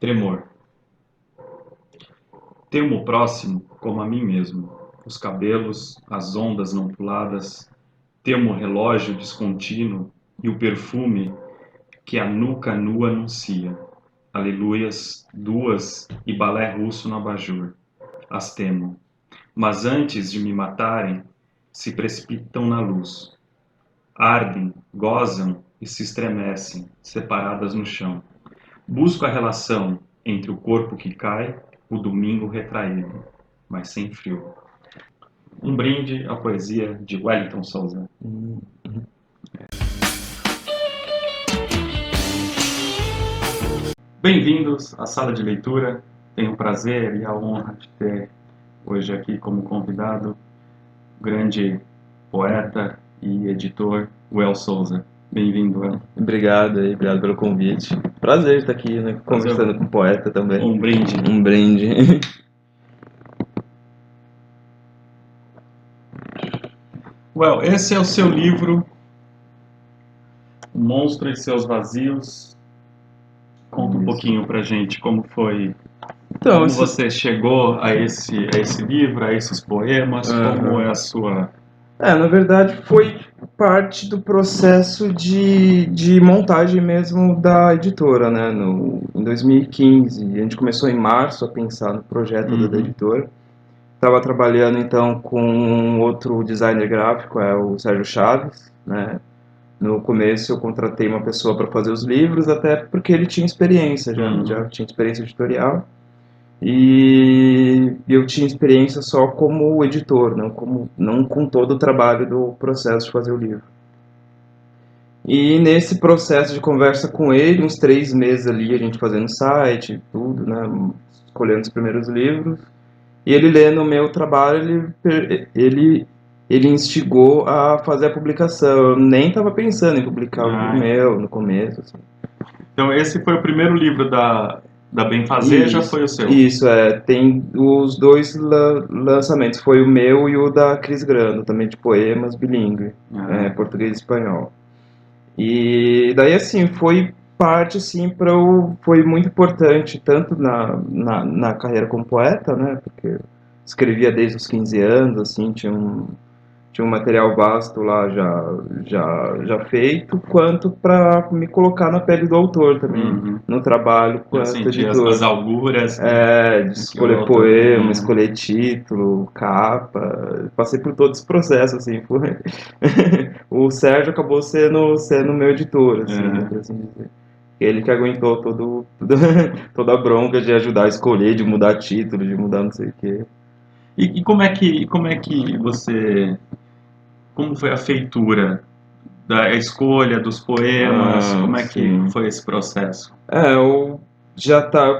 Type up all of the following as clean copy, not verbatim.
Tremor. Temo o próximo como a mim mesmo. Os cabelos, as ondas não puladas. Temo o relógio descontínuo e o perfume que a nuca nua anuncia. Aleluias, duas e balé russo no abajur. As temo. Mas antes de me matarem, se precipitam na luz. Ardem, gozam e se estremecem, separadas no chão. Busco a relação entre o corpo que cai, o domingo retraído, mas sem frio. Um brinde à poesia de Wellington Souza. Bem-vindos à sala de leitura. Tenho o prazer e a honra de ter hoje aqui como convidado o grande poeta e editor Well Souza. Bem-vindo, Well. Obrigado pelo convite. Prazer estar aqui, né? Conversando com o poeta também. Um brinde. Um brinde. Well, esse é o seu livro, O Monstro e Seus Vazios. Conta um pouquinho pra gente como foi, como você chegou a esse livro, a esses poemas, como é a sua... Na verdade foi parte do processo de montagem mesmo da editora, né? Em 2015, a gente começou em março a pensar no projeto da editora. Estava trabalhando então com outro designer gráfico, o Sérgio Chaves, né? No começo eu contratei uma pessoa para fazer os livros, até porque ele tinha experiência, já tinha experiência editorial. E eu tinha experiência só como editor, não com todo o trabalho do processo de fazer o livro. E nesse processo de conversa com ele, uns 3 meses ali, a gente fazendo site, tudo, né, escolhendo os primeiros livros, e ele lendo o meu trabalho, ele instigou a fazer a publicação. Eu nem estava pensando em publicar o meu no começo. Assim. Então esse foi o primeiro livro da Benfazeja, foi o seu? Isso, tem os dois lançamentos, foi o meu e o da Cris Grando, também de poemas bilíngue, português e espanhol. E daí, assim, foi parte, assim, foi muito importante, tanto na carreira como poeta, né, porque eu escrevia desde os 15 anos, assim, tinha um material vasto lá já feito, quanto para me colocar na pele do autor também, no trabalho quanto editor. As alguras. De escolher poema, escolher título, capa, passei por todo esse processo, assim, foi... O Sérgio acabou sendo meu editor, assim, por assim dizer. Ele que aguentou toda a bronca de ajudar a escolher, de mudar título, de mudar não sei o quê. E como é que você... Como foi a feitura da escolha dos poemas? Como é que foi esse processo? Eu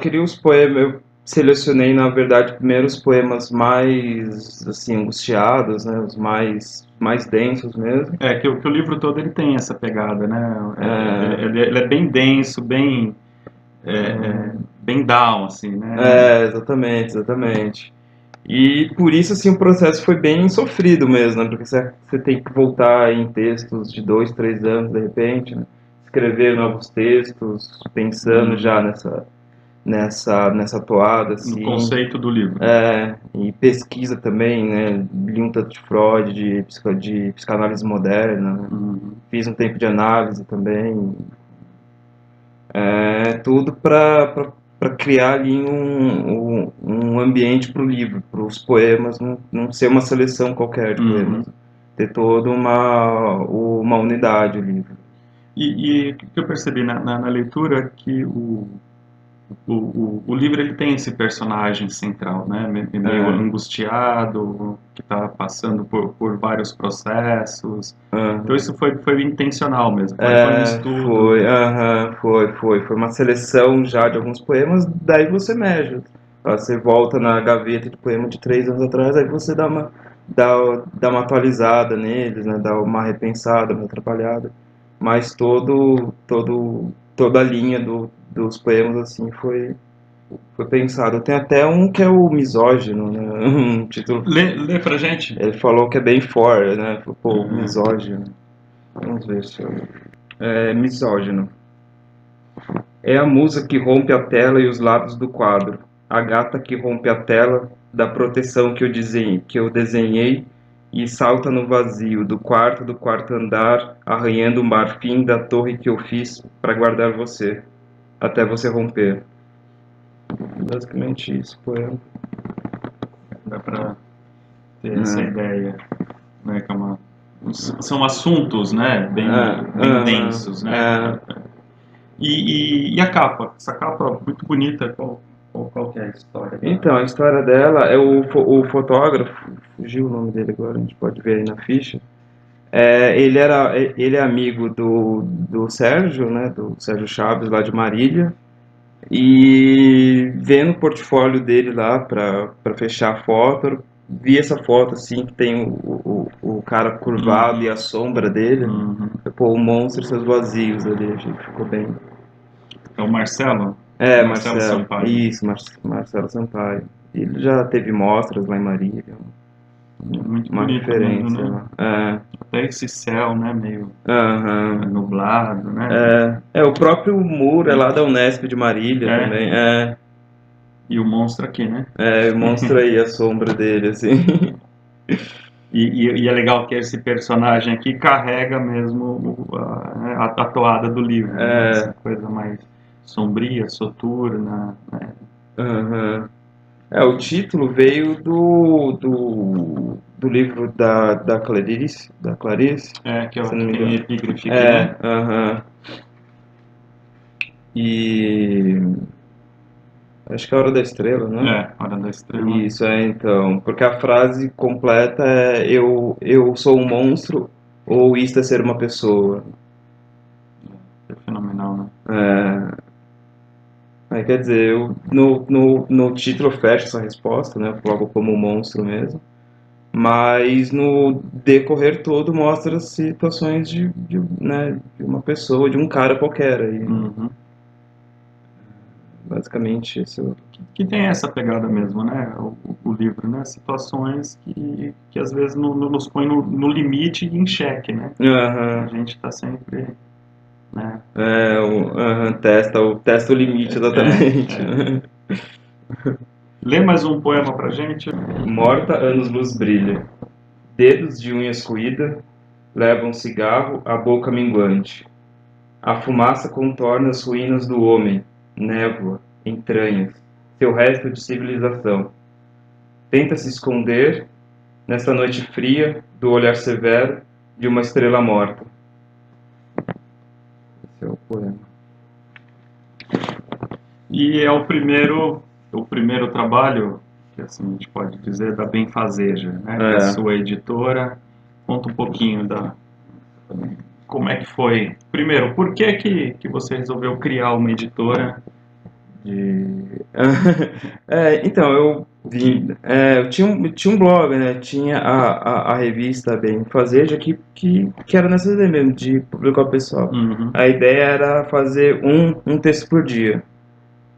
queria os poemas, eu selecionei, na verdade, primeiro os poemas mais, assim, angustiados, né, os mais densos mesmo. Que o livro todo ele tem essa pegada, né? Ele é bem denso, bem down, assim, né? Exatamente. E por isso, assim, o processo foi bem sofrido mesmo, né? Porque você tem que voltar em textos de 2, 3 anos, de repente, né? Escrever novos textos, pensando já nessa toada, assim. No conceito do livro. E pesquisa também, né? Li um tanto de Freud, de psicanálise moderna, né? Fiz um tempo de análise também. Tudo para criar ali um ambiente para o livro, para os poemas, não ser uma seleção qualquer de poemas, ter toda uma unidade o livro. E o que eu percebi na leitura é que o livro ele tem esse personagem central, né? Meio angustiado, que está passando por vários processos. Então isso foi intencional mesmo, foi um estudo. Foi uma seleção já de alguns poemas, daí você mexe. Você volta na gaveta de poema de 3 anos atrás, aí você dá uma atualizada neles, né? Dá uma repensada, uma atrapalhada. Mas toda a linha dos poemas, assim, foi pensado. Tem até um que é o Misógino, né? Um título. Lê pra gente. Ele falou que é bem forte, né? Pô, Misógino. Vamos ver se eu... Misógino. É a musa que rompe a tela e os lábios do quadro, a gata que rompe a tela da proteção que eu desenhei e salta no vazio do quarto andar, arranhando o marfim da torre que eu fiz para guardar você, até você romper. Basicamente isso, poema. Dá para ter essa ideia, né, que é são assuntos, né, bem densos, né? E a capa? Essa capa muito bonita, qual que é a história? Então, a história dela é o fotógrafo, fugiu o nome dele agora, a gente pode ver aí na ficha. Ele é amigo do Sérgio, né, do Sérgio Chaves, lá de Marília, e vendo o portfólio dele lá para fechar a foto, vi essa foto assim, que tem o cara curvado e a sombra dele, pô, o monstro e seus vazios ali, achei que ficou bem. É o Marcelo? Marcelo Marcelo, Sampaio. isso, Marcelo Sampaio. Ele já teve mostras lá em Marília, Muito uma bonito referência, mesmo, né? Até esse céu, né, meio nublado, né? O próprio muro é lá da Unesp de Marília também. E o monstro aqui, né? Mostra aí a sombra dele, assim. E é legal que esse personagem aqui carrega mesmo a toada do livro, né? Essa coisa mais sombria, soturna, né? O título veio do livro da Clarice, Que se não me tem engano. epígrafe aqui, né? E acho que é a Hora da Estrela, né? Hora da Estrela. Isso, então. Porque a frase completa é eu sou um monstro ou isto é ser uma pessoa. É fenomenal, né? Aí quer dizer, no título eu fecho essa resposta, né? Eu coloco como um monstro mesmo. Mas no decorrer todo mostra situações né, de uma pessoa, de um cara qualquer. Aí, basicamente isso. Que tem essa pegada mesmo, né? O livro, né? Situações que às vezes nos põe no limite e em xeque, né? A gente está sempre, né? Testa o limite, exatamente. Lê mais um poema pra gente. Morta anos-luz brilha. Dedos de unhas coída levam cigarro à boca minguante. A fumaça contorna as ruínas do homem, névoa, entranhas, seu resto de civilização. Tenta se esconder nesta noite fria do olhar severo de uma estrela morta. Esse é o poema. E é o primeiro trabalho, que assim a gente pode dizer, da Benfazeja, né? Que é a sua editora. Conta um pouquinho como é que foi. Primeiro, por que você resolveu criar uma editora? Então, eu tinha um blog, né? Tinha a revista Benfazeja que era nessa ideia mesmo, de publicar o pessoal. A ideia era fazer um texto por dia.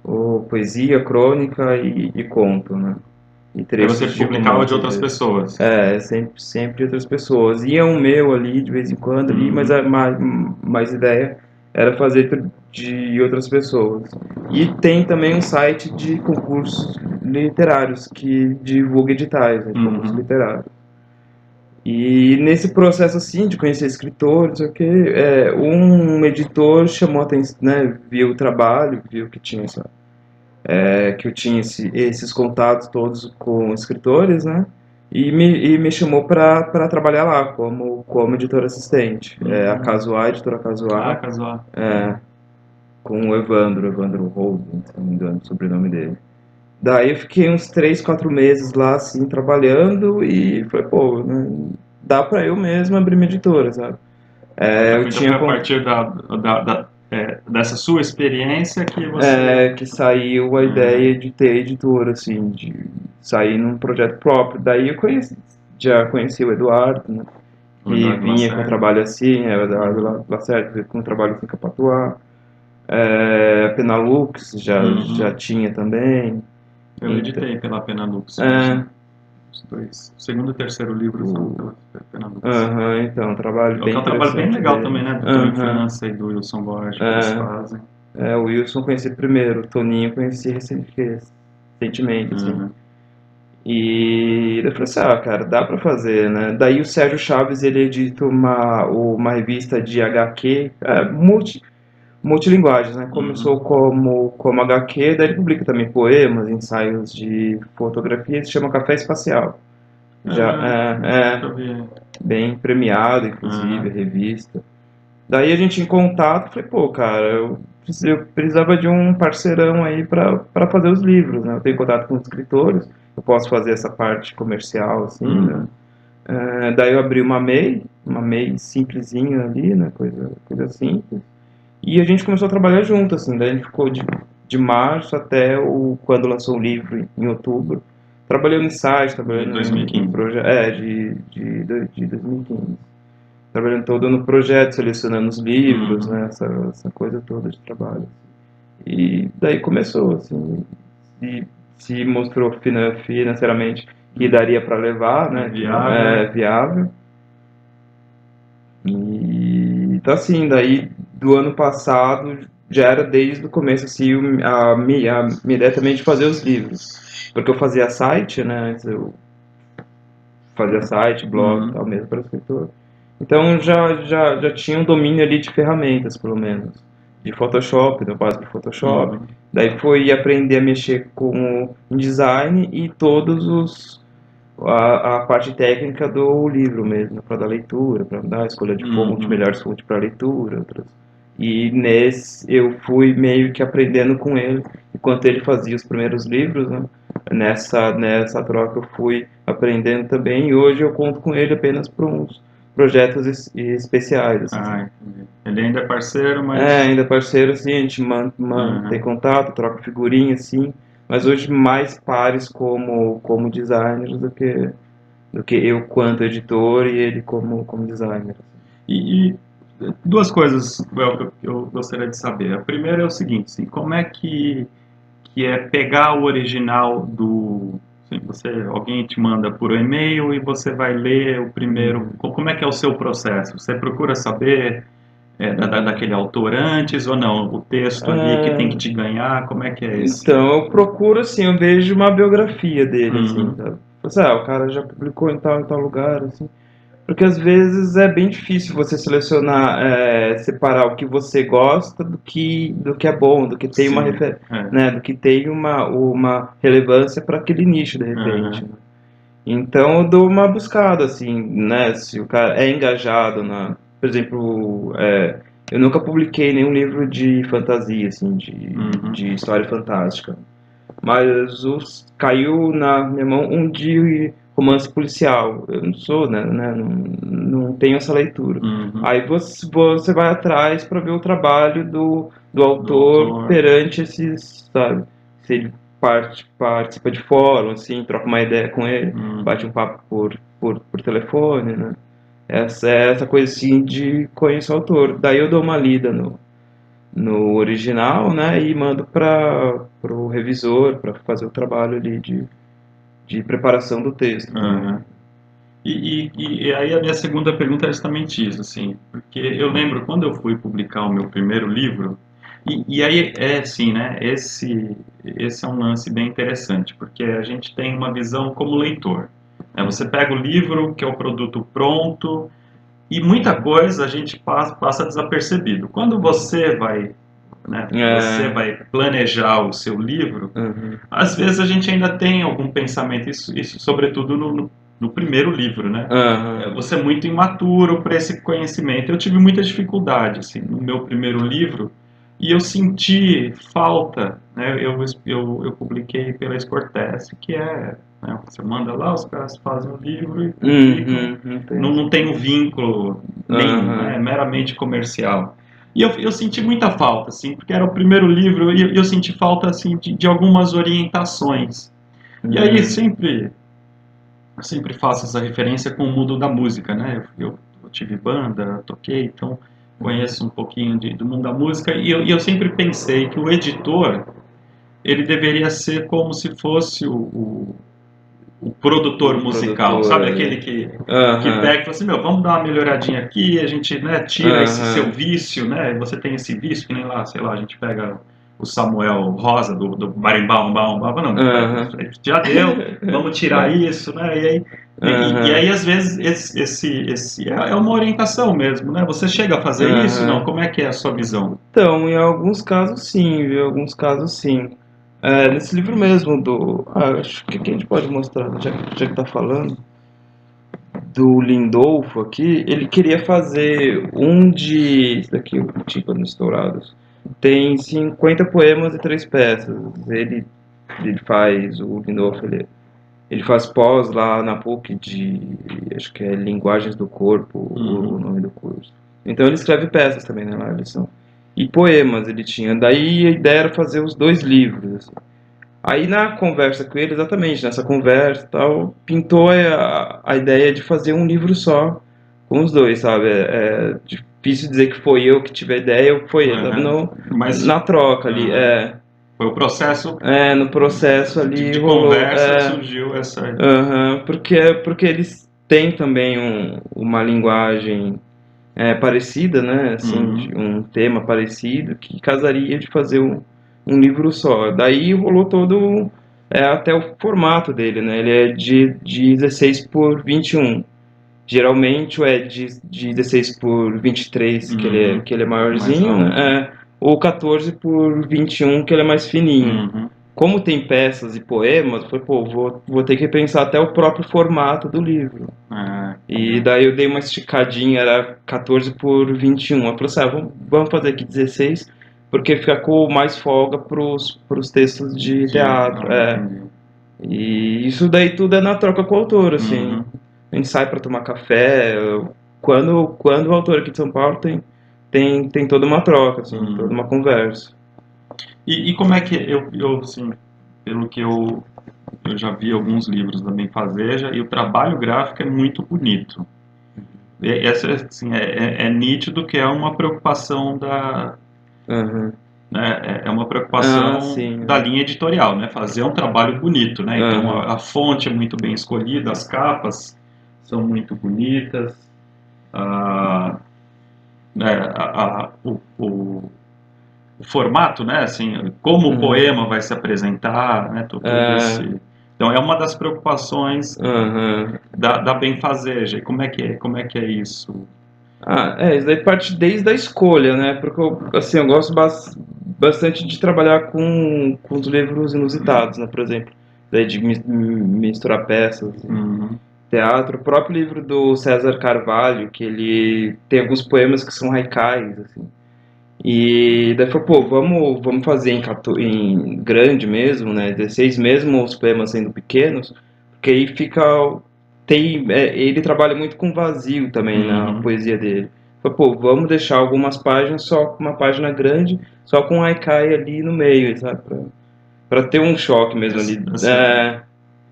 Ou poesia, crônica e conto, né? E Aí você trechos de publicava romance, de outras às vezes. pessoas. Sempre outras pessoas. Ia um meu ali, de vez em quando, ali, mas a mais ideia era fazer de outras pessoas. E tem também um site de concursos literários que divulga editais, né, de concursos literários. E nesse processo assim de conhecer escritores, um editor chamou a atenção, né, viu o trabalho, viu que tinha que eu tinha esses contatos todos com escritores, né? E me chamou para trabalhar lá como editor assistente. A Casuá, editora Casuá. Casuá. Com o Evandro Holden, se não me engano, o sobrenome dele. Daí eu fiquei uns 3, 4 meses lá, assim, trabalhando e falei, pô, né, dá pra eu mesmo abrir minha editora, sabe? Foi a partir dessa sua experiência que você... que saiu a ideia de ter editora, assim, de sair num projeto próprio. Daí eu já conheci o Eduardo, né? Que vinha com trabalho assim, o Eduardo Lacerda com trabalho assim com a Patuá. A Penalux já tinha também. Eu editei pela Penalux. Os dois. O segundo e o terceiro livro são pela Penalux. Então, um trabalho bem interessante. É um trabalho bem legal também, né? Do Tony França e do Wilson Borges que eles fazem. O Wilson eu conheci primeiro, o Toninho eu conheci recentemente, assim. Uhum. E eu falei assim, cara, dá pra fazer, né? Daí o Sérgio Chaves, ele edita uma revista de HQ, multilinguagens, né? Começou como HQ, daí ele publica também poemas, ensaios de fotografia, se chama Café Espacial. Já Nunca vi. bem premiado, inclusive, a revista. Daí a gente em contato, falei, pô, cara, eu precisava de um parceirão aí pra fazer os livros, né? Eu tenho contato com os escritores, eu posso fazer essa parte comercial, assim, né? Daí eu abri uma MEI simplesinha ali, né? Coisa simples. E a gente começou a trabalhar junto, assim, daí a gente ficou de março até quando lançou o livro, em outubro, trabalhando em site, De trabalhando em 2015. projeto, de 2015. Trabalhando todo no projeto, selecionando os livros, Uhum. né, essa coisa toda de trabalho. E daí começou, assim, se mostrou financeiramente que daria para levar, É né, que não viável. é viável. E então assim, daí do ano passado já era desde o começo assim a minha ideia também de fazer os livros, porque eu fazia site, né, antes eu fazia site, blog, e Uhum. tal mesmo para escritor. Então já tinha um domínio ali de ferramentas, pelo menos, de Photoshop, da base de Photoshop. Uhum. Daí foi aprender a mexer com design e todos a parte técnica do livro mesmo, para dar leitura, para dar a escolha de fonte, Uhum. melhores fontes para leitura, outras. E nesse eu fui meio que aprendendo com ele, enquanto ele fazia os primeiros livros, né? Nessa troca eu fui aprendendo também, e hoje eu conto com ele apenas para uns projetos especiais, assim, sabe? Entendi. Ele ainda é parceiro, mas. Ainda parceiro, assim, a gente tem Uhum. contato, troca figurinha, assim, mas hoje mais pares como designers do que eu quanto editor e ele como designer. E duas coisas eu gostaria de saber. A primeira é o seguinte, assim, como é que é pegar o original do... Assim, alguém te manda por e-mail e você vai ler o primeiro... Como é que é o seu processo? Você procura saber daquele autor antes ou não? O texto ali que tem que Ah, te ganhar, como é que é esse? então, eu procuro, assim, eu vejo uma biografia dele, assim, Uhum. sabe? O cara já publicou em tal lugar, assim. Porque às vezes é bem difícil você selecionar, separar o que você gosta do que é bom, do que tem Sim. É. né, do que tem uma relevância para aquele nicho, de repente, Uhum. né? Então eu dou uma buscada, assim, né? Se o cara é engajado por exemplo, eu nunca publiquei nenhum livro de fantasia, assim, Uhum. de história fantástica. Mas caiu na minha mão um de romance policial. Eu não sou, né, não tenho essa leitura. Uhum. Aí você vai atrás para ver o trabalho do Do autor autor. perante esses, sabe? Se ele participa de fórum, assim, troca uma ideia com ele, Uhum. bate um papo por telefone, né? Essa coisa assim de conhecer o autor. Daí eu dou uma lida no original, né, e mando para o revisor para fazer o trabalho ali de preparação do texto também. Uhum. E aí a minha segunda pergunta é justamente isso, assim, porque eu lembro quando eu fui publicar o meu primeiro livro, e aí é assim, né, esse é um lance bem interessante, porque a gente tem uma visão como leitor, né, você pega o livro, que é o produto pronto, e muita coisa a gente passa desapercebido. Quando você É, vai planejar o seu livro, uhum, às vezes a gente ainda tem algum pensamento, isso sobretudo no primeiro livro, né? uhum, Você é muito imaturo para esse conhecimento. Eu tive muita dificuldade assim, no meu primeiro livro e eu senti falta. Né? Eu publiquei pela Sportest, que é... Né, você manda lá, os caras fazem o livro e publicam. não Não, tem. não tem um vínculo nenhum, né? É Uhum, meramente comercial. E eu senti muita falta, assim, porque era o primeiro livro e eu senti falta, assim, de algumas orientações. E aí eu sempre faço essa referência com o mundo da música, né? Eu tive banda, toquei, então conheço um pouquinho do mundo da música e eu sempre pensei que o editor, ele deveria ser como se fosse o produtor O musical, produtor sabe? ali. Aquele que Aham, pega e fala assim, meu, vamos dar uma melhoradinha aqui, a gente, né, tira esse seu aham, vício, né? Você tem esse vício, que nem lá, sei lá, a gente pega o Samuel Rosa do Barimbau, não, aham, já deu, vamos tirar isso, né? E aham, aí às vezes, esse é uma orientação mesmo, né? Você chega a fazer isso? Não? aham. Como é que é a sua visão? Então, em alguns casos sim, viu? Alguns casos sim. Nesse livro mesmo acho que a gente pode mostrar, já que tá falando, do Lindolfo aqui, ele queria fazer um de... Isso daqui, o Tímpanos Estourados. Tem 50 poemas e 3 peças. Ele faz, o Lindolfo, ele faz pós lá na PUC acho que é Linguagens do Corpo, o Uhum. nome do curso. Então ele escreve peças também, né, lá, eles são. E poemas ele tinha. Daí a ideia era fazer os 2 livros, assim. Aí na conversa com ele, exatamente, nessa conversa e tal, pintou a ideia de fazer um livro só com os dois, sabe? É difícil dizer que foi eu que tive a ideia ou que foi ele, sabe? Uhum. Mas Na troca ali, uhum. Foi o processo no processo ali de rolou, conversa que surgiu essa. aham, porque eles têm também uma linguagem parecida, né? Assim, Uhum. de um tema parecido que casaria de fazer um livro só. Daí rolou todo até o formato dele, né? Ele é de 16 por 21. Geralmente é de 16 por 23, Uhum. que ele é Mais maiorzinho, alto. né? Ou 14 por 21, que ele é mais fininho. Uhum. Como tem peças e poemas, eu falei, pô, vou ter que pensar até o próprio formato do livro. É, E daí eu dei uma esticadinha, era 14 por 21. Eu falei assim, vamos fazer aqui 16, porque fica com mais folga pros textos de teatro. entendi. E isso daí tudo é na troca com o autor, assim. Uhum. A gente sai para tomar café. Quando o autor aqui de São Paulo tem toda uma troca, assim, toda Uhum. uma conversa. E como é que eu assim, pelo que eu já vi alguns livros da Benfazeja, e o trabalho gráfico é muito bonito. Essa, assim, é nítido que é uma preocupação Aham. né, é uma Ah, preocupação sim. da linha editorial, né, fazer um trabalho bonito, né, então Aham. a fonte é muito bem escolhida, as capas são muito bonitas, a, né, o formato, né, assim, como o Uhum. poema vai se apresentar, né, todo É, esse... Então é uma das preocupações aham. da benfazeja. Como é que é isso? Isso daí parte desde a escolha, né? Porque assim, eu gosto bastante de trabalhar com os livros inusitados, né? Por exemplo, daí de misturar peças, Uhum, teatro. O próprio livro do César Carvalho, que ele tem alguns poemas que são haikais, assim. E daí falou, pô, vamos fazer em grande mesmo, né? 16 mesmo, os poemas sendo pequenos, porque aí fica. Ele trabalha muito com vazio também na uhum. poesia dele. Falou, pô, vamos deixar algumas páginas só com uma página grande, só com um haikai ali no meio, sabe? Pra ter um choque mesmo ali. Assim,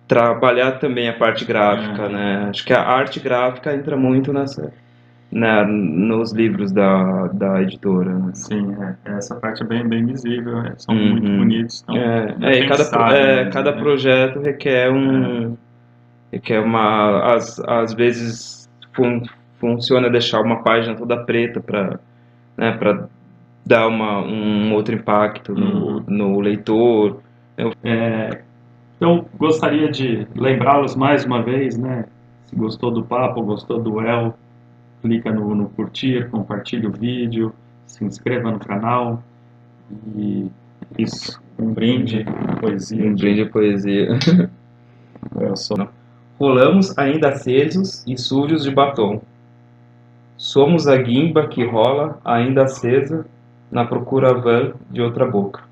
Trabalhar também a parte gráfica, é, né? Acho que a arte gráfica entra muito nos livros da editora, né? sim, essa parte é bem visível, são muito Uhum. bonitos, estão bem E pensados mesmo, cada né? projeto É, requer às vezes funciona deixar uma página toda preta para, né, para dar um outro impacto uhum. no leitor. Então, gostaria de lembrá-los mais uma vez, né? Se gostou do papo, gostou do El, clica no curtir, compartilhe o vídeo, se inscreva no canal e isso, um brinde, poesia Um aqui. brinde de poesia. Eu sou Rolamos ainda acesos e sujos de batom. Somos a guimba que rola, ainda acesa, na procura vã de outra boca.